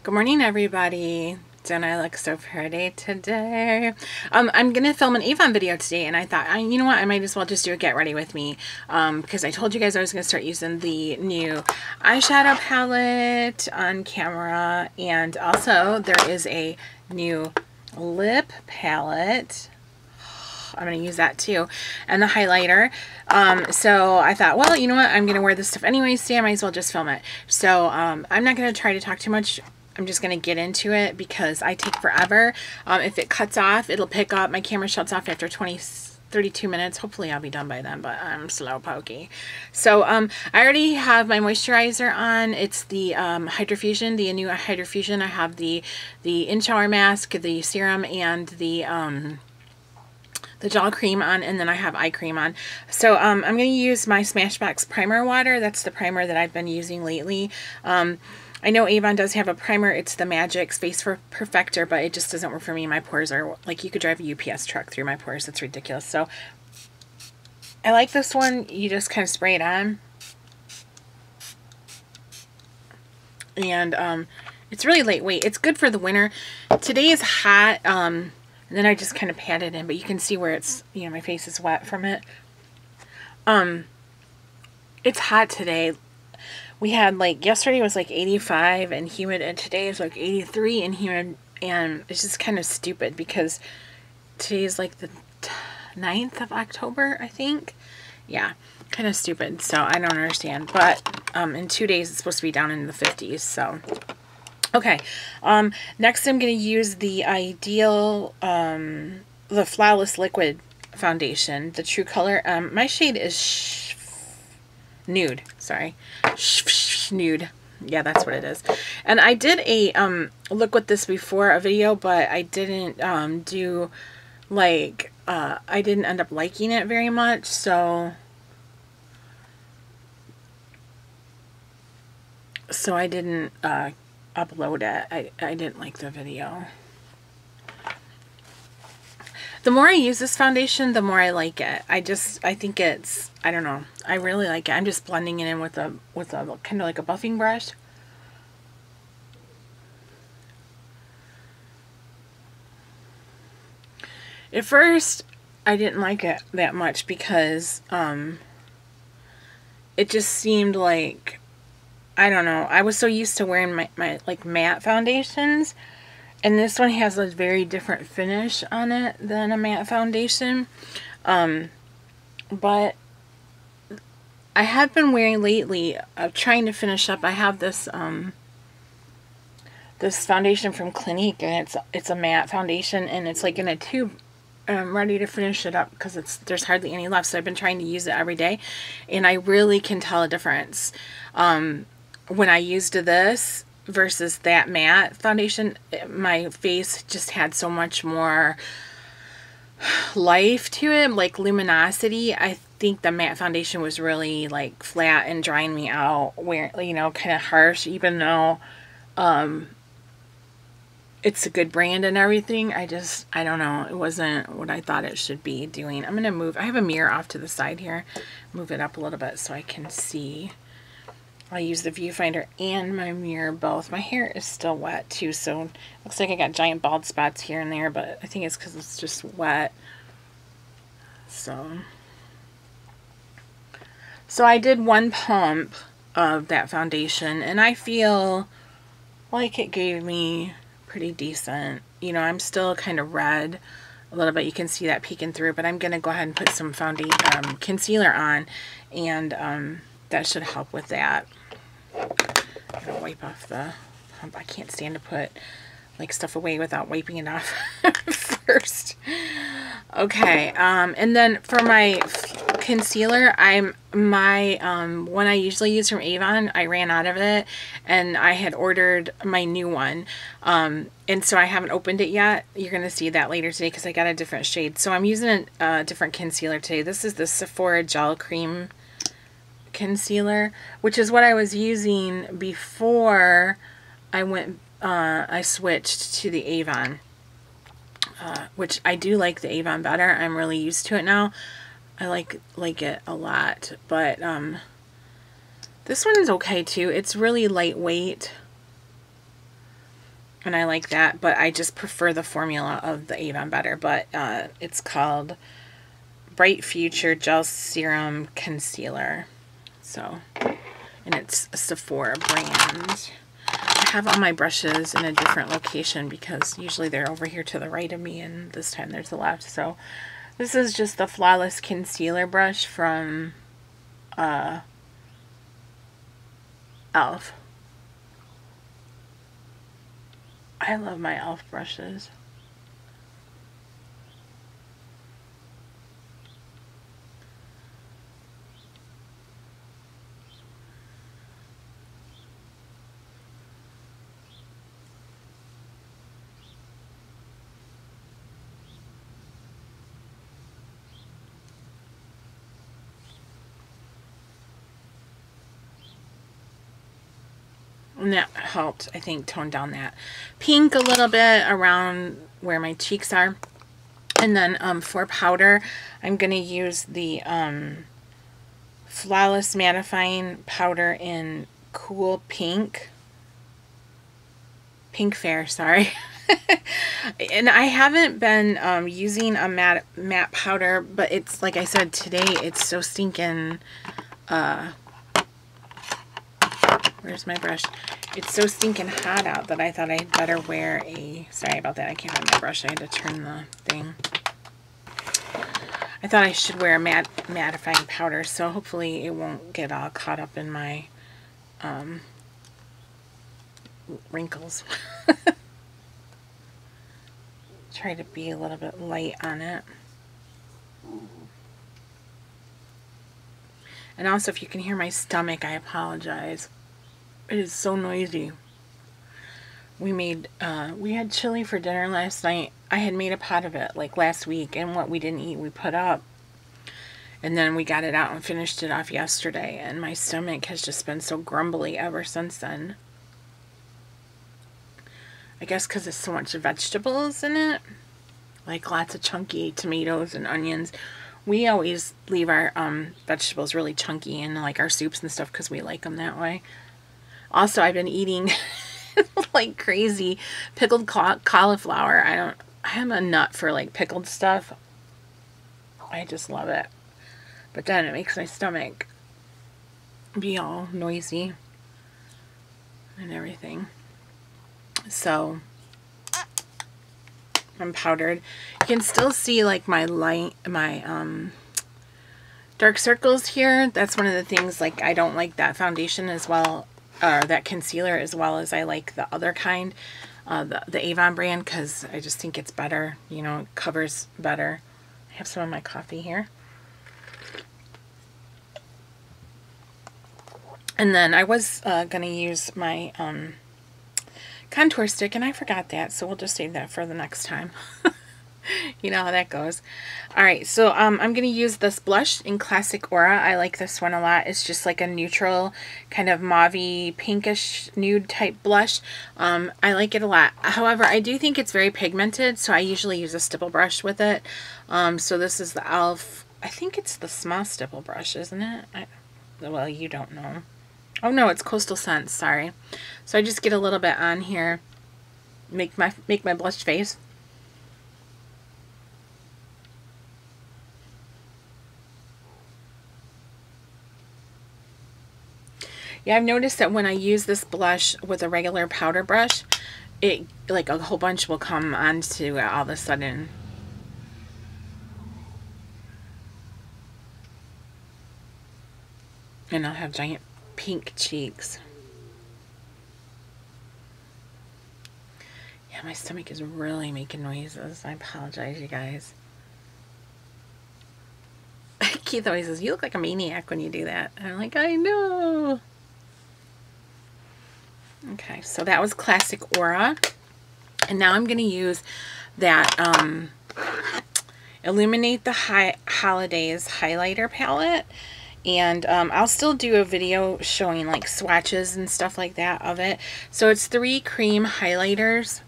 Good morning, everybody. Don't I look so pretty today? I'm gonna film an Avon video today, and I thought, you know what, I might as well just do a get ready with me, because I told you guys I was gonna start using the new eyeshadow palette on camera, and also there is a new lip palette. I'm going to use that too, and the highlighter. So I thought, well, you know what, I'm going to wear this stuff anyways, so I might as well just film it. So I'm not going to try to talk too much. I'm just going to get into it because I take forever. If it cuts off, it'll pick up. My camera shuts off after 32 minutes. Hopefully I'll be done by then, but I'm slow pokey. So I already have my moisturizer on. It's the Hydra Fusion, the Anew Hydra Fusion. I have the in-shower mask, the serum, and the gel cream on, and then I have eye cream on. So I'm going to use my Smashbox primer water. That's the primer that I've been using lately. I know Avon does have a primer. It's the Magic Face Perfector, but it just doesn't work for me. My pores are like, you could drive a UPS truck through my pores. It's ridiculous. So I like this one. You just kind of spray it on, and it's really lightweight. It's good for the winter. Today is hot. And then I just kind of pat it in, but you can see where it's, you know, my face is wet from it. It's hot today. We had, like, yesterday was like 85 and humid, and today is like 83 and humid, and it's just kind of stupid because today is like the 9th of October, I think. Yeah, kind of stupid, so I don't understand. But in 2 days it's supposed to be down in the 50s, so... Okay, next I'm going to use the Ideal, the Flawless Liquid Foundation, the True Color. My shade is Nude, sorry, Nude. Yeah, that's what it is. And I did a look with this before, a video, but I didn't do, like, I didn't end up liking it very much, so I didn't, upload it. I didn't like the video. The more I use this foundation, the more I like it. I think it's, I don't know, I really like it. I'm just blending it in with a kind of like a buffing brush. At first I didn't like it that much because it just seemed like, I don't know, I was so used to wearing my like matte foundations, and this one has a very different finish on it than a matte foundation. But I have been wearing lately, trying to finish up, I have this this foundation from Clinique, and it's a matte foundation, and it's like in a tube. I'm ready to finish it up because there's hardly any left, so I've been trying to use it every day, and I really can tell a difference. When I used this versus that matte foundation, my face just had so much more life to it, like luminosity. I think the matte foundation was really like flat and drying me out, where, you know, kind of harsh, even though it's a good brand and everything. I don't know, it wasn't what I thought it should be doing. I'm gonna move, I have a mirror off to the side here, move it up a little bit so I can see. I use the viewfinder and my mirror both. My hair is still wet too, so it looks like I got giant bald spots here and there, but I think it's because it's just wet. So I did one pump of that foundation, and I feel like it gave me pretty decent. You know, I'm still kind of red a little bit. You can see that peeking through, but I'm going to go ahead and put some concealer on, and that should help with that. I'm going to wipe off the pump. I can't stand to put like stuff away without wiping it off first. Okay, and then for my concealer, one I usually use from Avon, I ran out of it, and I had ordered my new one, and so I haven't opened it yet. You're going to see that later today because I got a different shade. So I'm using a different concealer today. This is the Sephora Gel Cream Concealer, which is what I was using before I switched to the Avon, which I do like the Avon better. I'm really used to it now. I like it a lot, but this one is okay too. It's really lightweight. and I like that, but I just prefer the formula of the Avon better. But it's called Bright Future Gel Serum Concealer. So, and it's a Sephora brand. I have all my brushes in a different location because usually they're over here to the right of me, and this time they're to the left. So this is just the Flawless Concealer brush from e.l.f. I love my e.l.f. brushes. And that helped, I think, tone down that pink a little bit around where my cheeks are. And then for powder, I'm going to use the Flawless Mattifying powder in Cool Pink. Pink Fair, sorry. And I haven't been using a matte powder, but it's, like I said, today it's so stinking... where's my brush? It's so stinking hot out that I thought I'd better wear a... Sorry about that. I can't find my brush. I had to turn the thing. I thought I should wear a mattifying powder, so hopefully it won't get all caught up in my wrinkles. Try to be a little bit light on it. And also, if you can hear my stomach, I apologize. It is so noisy. We had chili for dinner last night. I had made a pot of it like last week, and what we didn't eat we put up. And then we got it out and finished it off yesterday, and my stomach has just been so grumbly ever since then. I guess because there's so much vegetables in it. Like lots of chunky tomatoes and onions. We always leave our vegetables really chunky in like our soups and stuff because we like them that way. Also, I've been eating like crazy pickled cauliflower. I am a nut for like pickled stuff. I just love it. But then it makes my stomach be all noisy and everything. So I'm powdered. You can still see like my dark circles here. That's one of the things, like I don't like that foundation as well, or that concealer as well as I like the other kind, the Avon brand, because I just think it's better, you know, it covers better. I have some of my coffee here. And then I was going to use my contour stick, and I forgot that, so we'll just save that for the next time. You know how that goes. Alright, so I'm going to use this blush in Classic Aura. I like this one a lot. It's just like a neutral, kind of mauve-y, pinkish, nude type blush. I like it a lot. However, I do think it's very pigmented, so I usually use a stipple brush with it. So this is the e.l.f. I think it's the small stipple brush, isn't it? Well, you don't know. Oh no, it's Coastal Scents, sorry. So I just get a little bit on here, make my blush face. Yeah, I've noticed that when I use this blush with a regular powder brush, it, like a whole bunch will come onto it all of a sudden. And I'll have giant pink cheeks. Yeah, my stomach is really making noises. I apologize, you guys. Keith always says, you look like a maniac when you do that. And I'm like, I know. Okay, so that was Classic Aura. And now I'm going to use that Illuminate the Holidays highlighter palette. And I'll still do a video showing like swatches and stuff like that of it. So it's 3 cream highlighters.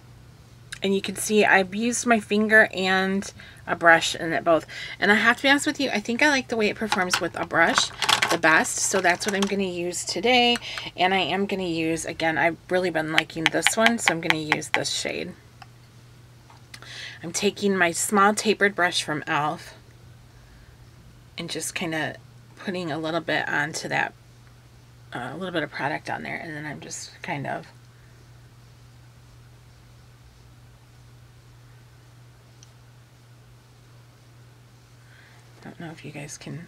And you can see I've used my finger and a brush in it both. And I have to be honest with you, I think I like the way it performs with a brush the best. So that's what I'm going to use today. And I am going to use, again, I've really been liking this one, so I'm going to use this shade. I'm taking my small tapered brush from e.l.f. and just kind of putting a little bit onto that, a little bit of product on there. And then I'm just kind of I don't know if you guys can.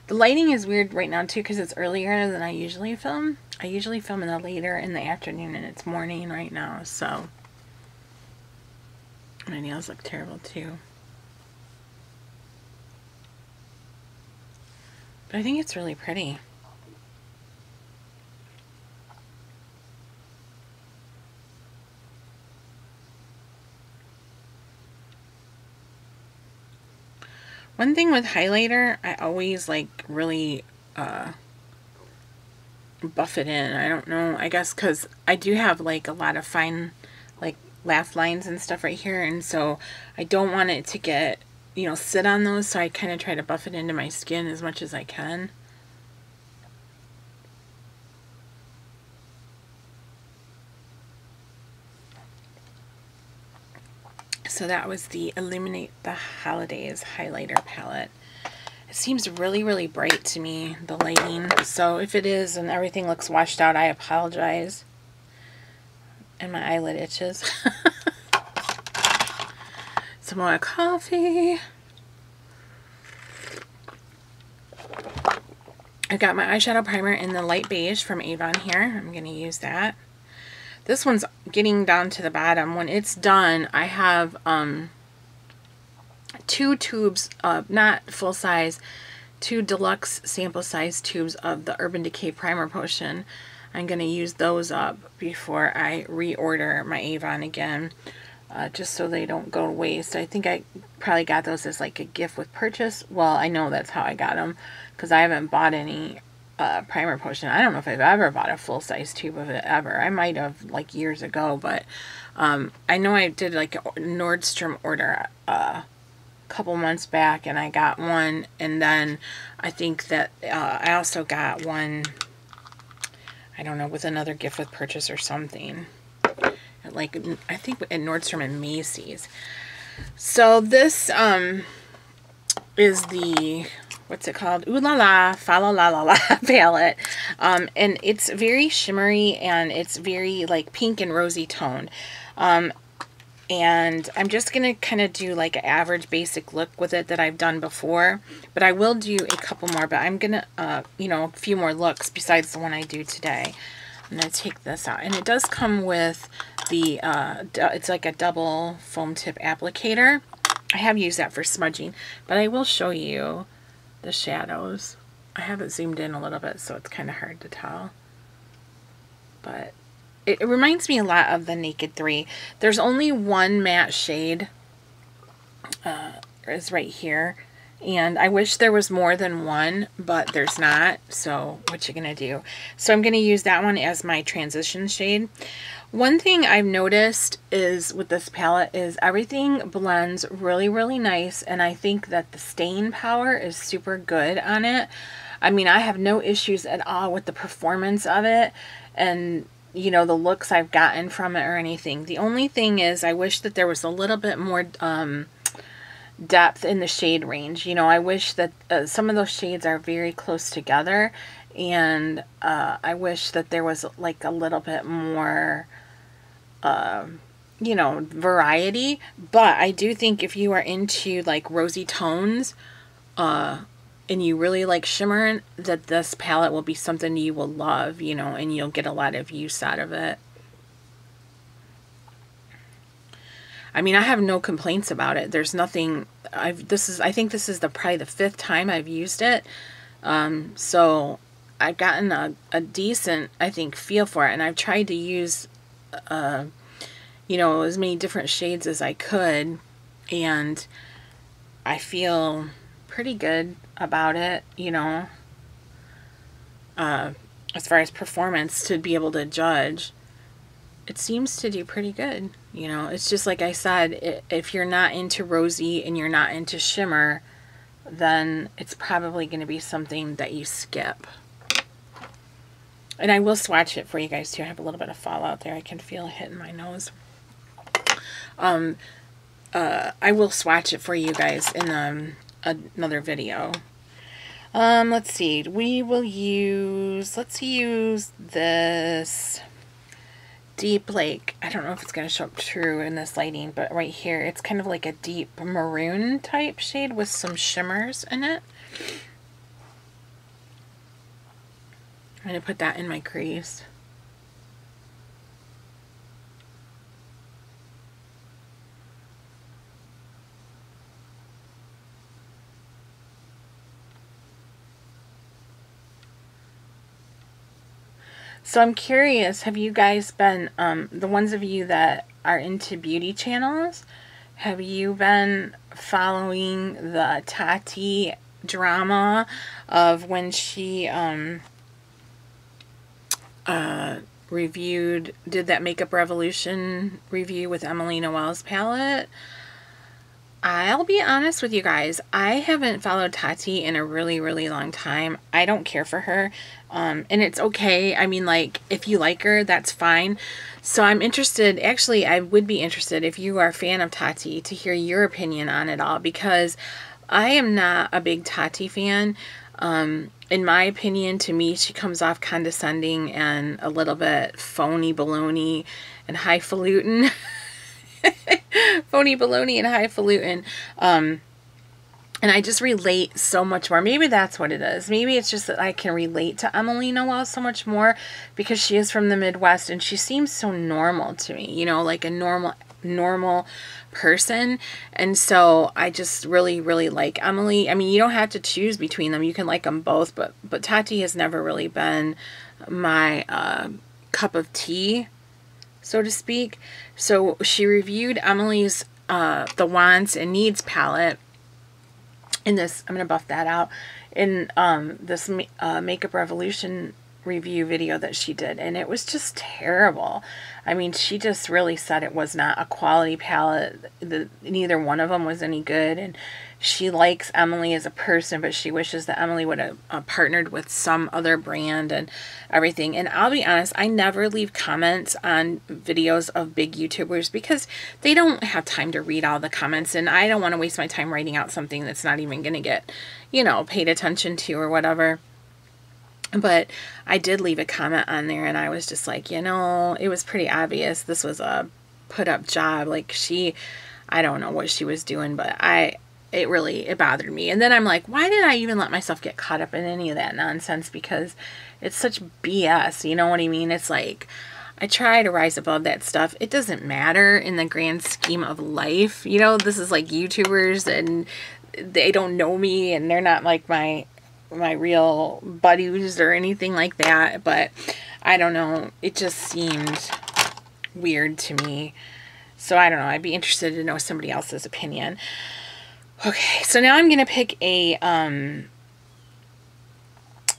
The lighting is weird right now too because it's earlier than I usually film. I usually film later in the afternoon and it's morning right now, so my nails look terrible too. But I think it's really pretty. One thing with highlighter, I always like really buff it in. I don't know, I guess because I do have like a lot of fine like laugh lines and stuff right here, and so I don't want it to get, you know, sit on those, so I kind of try to buff it into my skin as much as I can. So that was the Illuminate the Holidays highlighter palette. It seems really, really bright to me, the lighting. So if it is and everything looks washed out, I apologize. And my eyelid itches. Some more coffee. I got my eyeshadow primer in the light beige from Avon here. I'm going to use that. This one's getting down to the bottom. When it's done, I have 2 tubes of, not full size, 2 deluxe sample size tubes of the Urban Decay Primer Potion. I'm going to use those up before I reorder my Avon again, just so they don't go to waste. I think I probably got those as like a gift with purchase. Well, I know that's how I got them because I haven't bought any primer potion. I don't know if I've ever bought a full-size tube of it ever. I might have like years ago, but I know I did like a Nordstrom order a couple months back and I got one, and then I think that I also got one, I don't know, with another gift with purchase or something, like I think at Nordstrom and Macy's. So this is the, what's it called? OooLa, Fa La La La La palette. And it's very shimmery and it's very like pink and rosy toned. And I'm just going to kind of do like an average basic look with it that I've done before. But I will do a couple more, but I'm going to, you know, a few more looks besides the one I do today. I'm going to take this out. And it does come with the, it's like a double foam tip applicator. I have used that for smudging, but I will show you the shadows. I have it zoomed in a little bit, so it's kind of hard to tell. But it reminds me a lot of the Naked 3. There's only one matte shade, is right here. And I wish there was more than one, but there's not. So what you gonna do? So I'm gonna use that one as my transition shade. One thing I've noticed is with this palette is everything blends really, really nice. And I think that the staying power is super good on it. I mean, I have no issues at all with the performance of it and, you know, the looks I've gotten from it or anything. The only thing is I wish that there was a little bit more depth in the shade range. You know, I wish that some of those shades are very close together, and I wish that there was like a little bit more you know, variety. But I do think if you are into like rosy tones and you really like shimmer, that this palette will be something you will love, you know, and you'll get a lot of use out of it. I mean, I have no complaints about it. There's nothing. I think this is probably the 5th time I've used it. So I've gotten a decent, I think, feel for it, and I've tried to use you know, as many different shades as I could, and I feel pretty good about it, you know, as far as performance to be able to judge. it seems to do pretty good. You know, it's just like I said, if you're not into rosy and you're not into shimmer, then it's probably going to be something that you skip. And I will swatch it for you guys too. I have a little bit of fallout there. I can feel it hitting my nose. I will swatch it for you guys in another video. Let's see. We will use, let's use this deep, like, I don't know if it's going to show up true in this lighting, but right here, it's kind of like a deep maroon type shade with some shimmers in it. I'm going to put that in my crease. So I'm curious, have you guys been, the ones of you that are into beauty channels, have you been following the Tati drama of when she did that Makeup Revolution review with Emily Noel's palette? I'll be honest with you guys, I haven't followed Tati in a really, really long time. I don't care for her, and it's okay. I mean, like, if you like her, that's fine. So I'm interested, actually, I would be interested if you are a fan of Tati to hear your opinion on it all, because I am not a big Tati fan. In my opinion, to me, she comes off condescending and a little bit phony baloney and highfalutin. Phony baloney and highfalutin. And I just relate so much more. Maybe that's what it is. Maybe it's just that I can relate to Emily Noel so much more because she is from the Midwest and she seems so normal to me, you know, like a normal person. And so I just really, really like Emily. I mean, you don't have to choose between them. You can like them both, but Tati has never really been my cup of tea, so to speak. So she reviewed Emily's the Wants and Needs palette in this, I'm going to buff that out, in this Makeup Revolution review video that she did, and it was just terrible. I mean, she just really said it was not a quality palette. Neither one of them was any good, and she likes Emily as a person, but she wishes that Emily would have partnered with some other brand and everything. And I'll be honest, I never leave comments on videos of big YouTubers because they don't have time to read all the comments, and I don't want to waste my time writing out something that's not even going to get, you know, paid attention to or whatever. But I did leave a comment on there, and I was just like, you know, it was pretty obvious this was a put-up job. Like, I don't know what she was doing, but it bothered me. And then I'm like, why did I even let myself get caught up in any of that nonsense? Because it's such BS, you know what I mean? It's like, I try to rise above that stuff. It doesn't matter in the grand scheme of life. You know, this is like YouTubers, and they don't know me, and they're not like my real buddies or anything like that, but I don't know, it just seemed weird to me. So I don't know, I'd be interested to know somebody else's opinion. Okay, so now I'm gonna pick a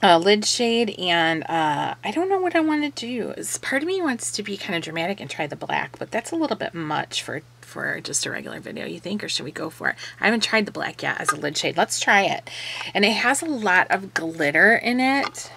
lid shade, and I don't know what I want to do. Part of me wants to be kind of dramatic and try the black, but that's a little bit much for just a regular video, you think? Or should we go for it? I haven't tried the black yet as a lid shade. Let's try it. And it has a lot of glitter in it,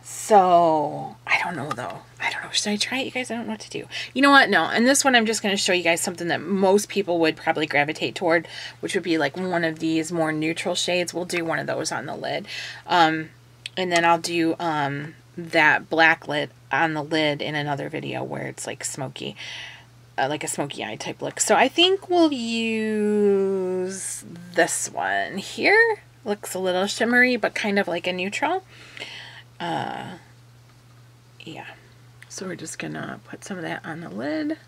so I don't know though. I don't know. Should I try it, you guys? I don't know what to do. You know what? No. And this one, I'm just going to show you guys something that most people would probably gravitate toward, which would be like one of these more neutral shades. We'll do one of those on the lid. And then I'll do that black lid on the lid in another video where it's like smoky, like a smoky eye type look. So I think we'll use this one here. Looks a little shimmery, but kind of like a neutral. Yeah. So we're just gonna put some of that on the lid.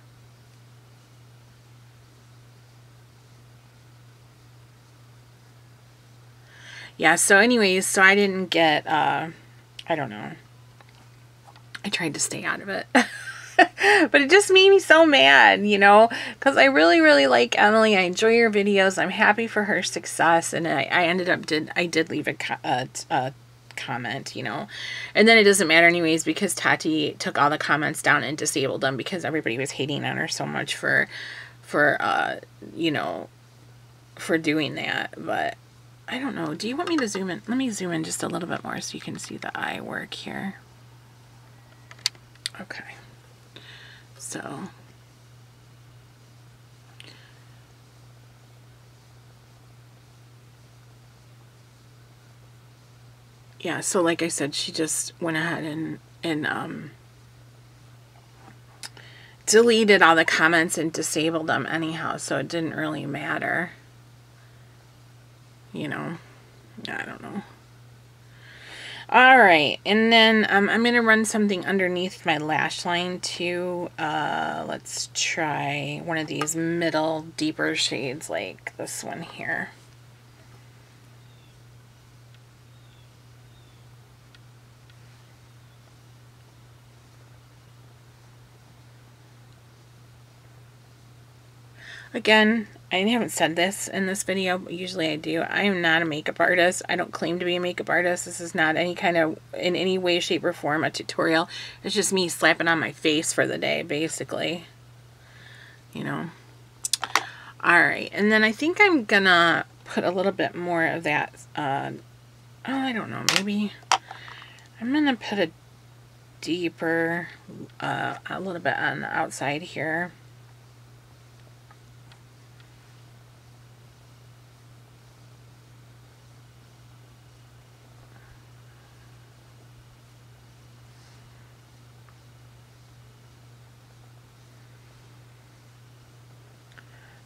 Yeah, so anyways, so I didn't get, I don't know. I tried to stay out of it. But it just made me so mad, you know, because I really, really like Emily. I enjoy her videos. I'm happy for her success. And I ended up, I did leave a comment, you know. And then it doesn't matter anyways because Tati took all the comments down and disabled them because everybody was hating on her so much for you know, for doing that. But I don't know. Do you want me to zoom in? Let me zoom in just a little bit more so you can see the eye work here. Okay. So yeah, so like I said, she just went ahead and deleted all the comments and disabled them anyhow, so it didn't really matter. You know, I don't know. All right, and then I'm going to run something underneath my lash line too. Let's try one of these middle, deeper shades like this one here. Again, I haven't said this in this video, but usually I do. I am not a makeup artist. I don't claim to be a makeup artist. This is not any kind of, in any way, shape, or form, a tutorial. It's just me slapping on my face for the day, basically. You know. Alright, and then I think I'm gonna put a little bit more of that, oh, I don't know, maybe I'm gonna put a deeper, a little bit on the outside here.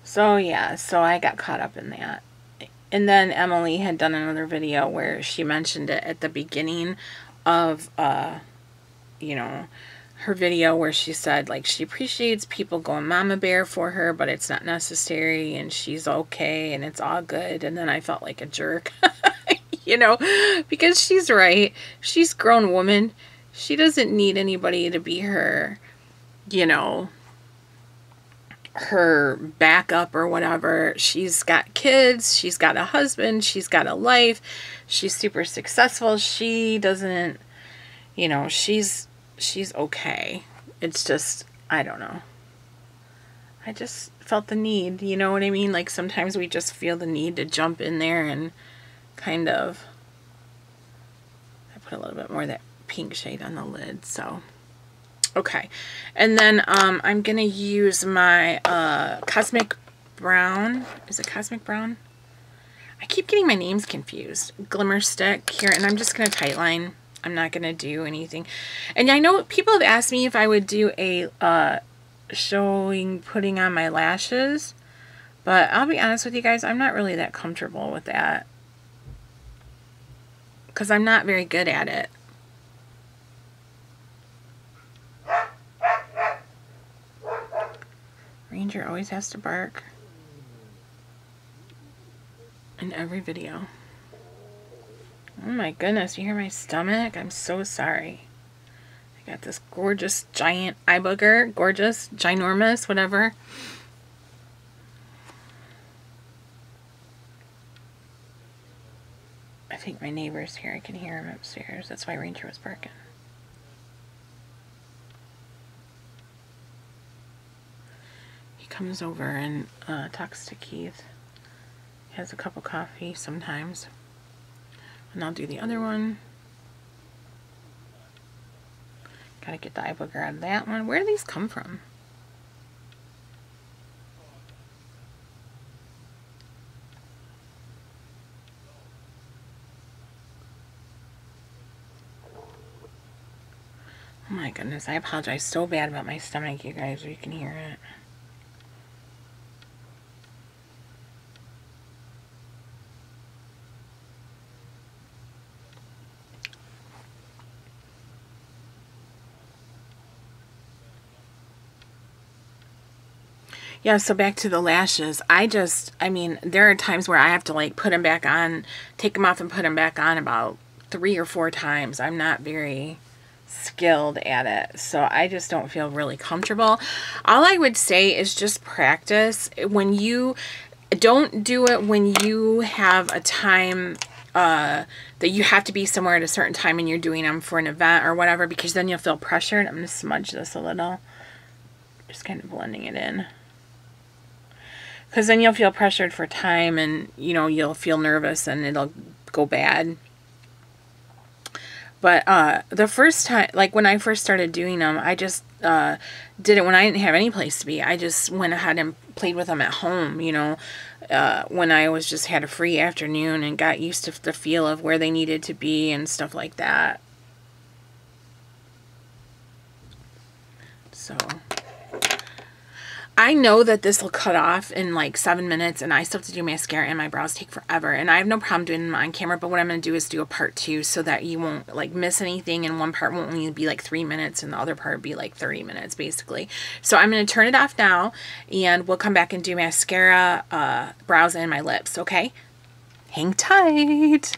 So yeah, so I got caught up in that. And then Emily had done another video where she mentioned it at the beginning of, you know, her video where she said, like, she appreciates people going mama bear for her, but it's not necessary, and she's okay, and it's all good. And then I felt like a jerk, you know, because she's right. She's a grown woman. She doesn't need anybody to be her, you know, her backup or whatever. She's got kids, she's got a husband, she's got a life, she's super successful. She doesn't, you know, she's okay. It's just, I don't know. I just felt the need, you know what I mean? Like sometimes we just feel the need to jump in there and kind of, I put a little bit more of that pink shade on the lid, so. Okay, and then I'm going to use my Cosmic Brown. Is it Cosmic Brown? I keep getting my names confused. Glimmerstick here, and I'm just going to tightline. I'm not going to do anything. And I know people have asked me if I would do a putting on my lashes, but I'll be honest with you guys, I'm not really that comfortable with that because I'm not very good at it. Ranger always has to bark in every video. Oh my goodness, you hear my stomach? I'm so sorry. I got this gorgeous giant eye booger. Gorgeous, ginormous, whatever. I think my neighbor's here. I can hear him upstairs. That's why Ranger was barking. Comes over and talks to Keith. He has a cup of coffee sometimes. And I'll do the other one. Gotta get the eye booger out of that one. Where do these come from? Oh my goodness, I apologize so bad about my stomach, you guys, you can hear it. Yeah, so back to the lashes. I mean, there are times where I have to like put them back on, take them off and put them back on about 3 or 4 times. I'm not very skilled at it, so I just don't feel really comfortable. All I would say is just practice. When you don't do it when you have a time that you have to be somewhere at a certain time and you're doing them for an event or whatever, because then you'll feel pressured. I'm going to smudge this a little. Just kind of blending it in. Because then you'll feel pressured for time and, you know, you'll feel nervous and it'll go bad. But the first time, like when I first started doing them, I just did it when I didn't have any place to be. I just went ahead and played with them at home, you know, when I was just had a free afternoon and got used to the feel of where they needed to be and stuff like that. So I know that this will cut off in like 7 minutes, and I still have to do mascara and my brows take forever, and I have no problem doing them on camera, but what I'm going to do is do a part 2 so that you won't like miss anything, and one part won't only be like 3 minutes and the other part be like 30 minutes basically. So I'm going to turn it off now and we'll come back and do mascara, brows, and my lips, okay? Hang tight.